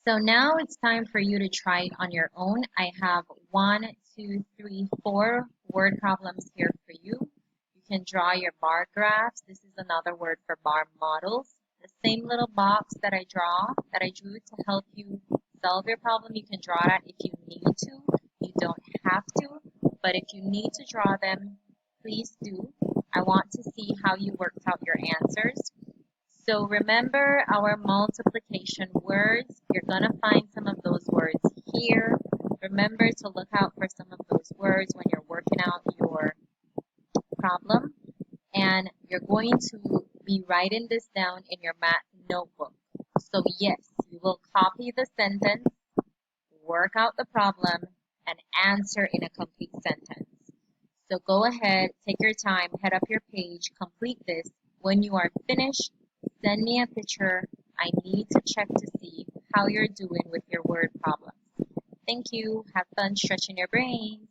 So now it's time for you to try it on your own. I have 4 word problems here for you. You can draw your bar graphs. This is another word for bar models. The same little box that I drew to help you solve your problem, you can draw that if you need to. You don't have to, but if you need to draw them, please do. I want to see how you worked out your answers. So remember our multiplication words. You're going to find some of those words here. Remember to look out for some of those words when you're working out your problem. And you're going to be writing this down in your math notebook. So yes, you will copy the sentence, work out the problem, and answer in a complete sentence. So go ahead, take your time, head up your page, complete this. When you are finished, send me a picture. I need to check to see how you're doing with your word problems. Thank you. Have fun stretching your brains.